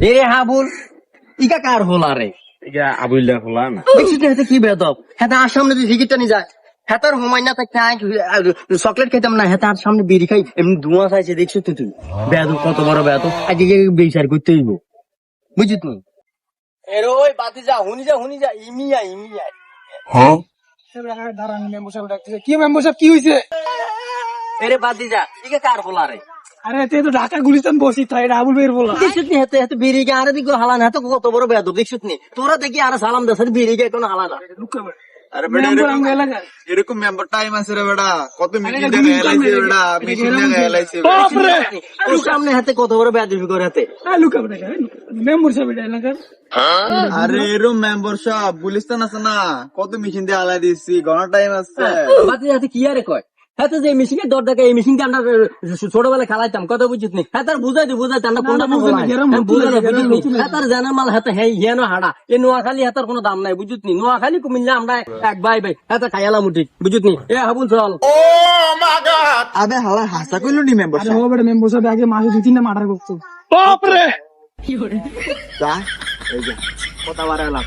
এরে হাবুল ইকা কার হলা রে? এটা আবুল্লাহ হলা না। দেখছিস না কি বেদব, হ্যাঁ আর সামনে যদি টিকিটটা নিয়ে যায় হেতার হুমায় না থাকতে চকলেট খেতাম না, হেতার সামনে বিড়ি খাই এমনি ধোঁয়া খাইছে দেখছো তো তুই? বেদব কত বড় বেদব, আজকে বিচার করতে হইব বুঝলি তুই? এর ওই বাতি যা হুনি যা ইমিয়া দাঁড়ান মেম্বার সাহেব ডাকতেছে। কি মেম্বার সাহেব কি হয়েছে? এরে বাতি যা ইকা কার হলা রে? আরে এতে তো ঢাকা গুলিস্তান বসি তাই এটা আবুল ভাইয়ের বলা। দেখছিস নি হেতে হেতে বিড়ি গে আরে দিকে হালান হেতে কত বড় বেদব দেখছিস নি? তোরা দেখি আর সালাম দেশ বিড়ি গে কোনো হালানা। আরে বেটা মেম্বার আঙ্গ এলাকার এরকম মেম্বার টাইম আছে রে বেটা, কত মিটিং দেখা এলাইছে বেটা, মিটিং দেখা এলাইছে। বাপরে তোর সামনে হাতে কত বড় বেদবি করে হাতে। লুকা বেটা মেম্বার সাহেব এটা এলাকার আরে এরকম মেম্বার সব গুলিস্তান আছে না, কত মিটিং দিয়ে আলাই দিচ্ছি, ঘন টাইম আছে। বাতি হাতে কি আরে কয় হাতে যে মেশিনের দর দেখে এই মেশিনটা আমরা ছোটবেলায় খেলাইতাম কথা বুঝিস নি? হ্যাঁ তার বুঝাই আমরা কোনটা হাতার জানা মাল হাতে হ্যাঁ হিয়ানো হাড়া এ নোয়াখালী হাতার কোনো দাম নাই বুঝিস নি? নোয়াখালী কুমিল্লা আমরা এক ভাই হাতে খাইয়ালাম উঠি বুঝিস নি? এ হাবুল চল। আবে হালা হাসা কইলো নি মেম্বার আরে ও বেটা মেম্বার সাহেব আগে মাসে 2-3টা মার্ডার করছে। বাপরে যা কথা বাড়ালাম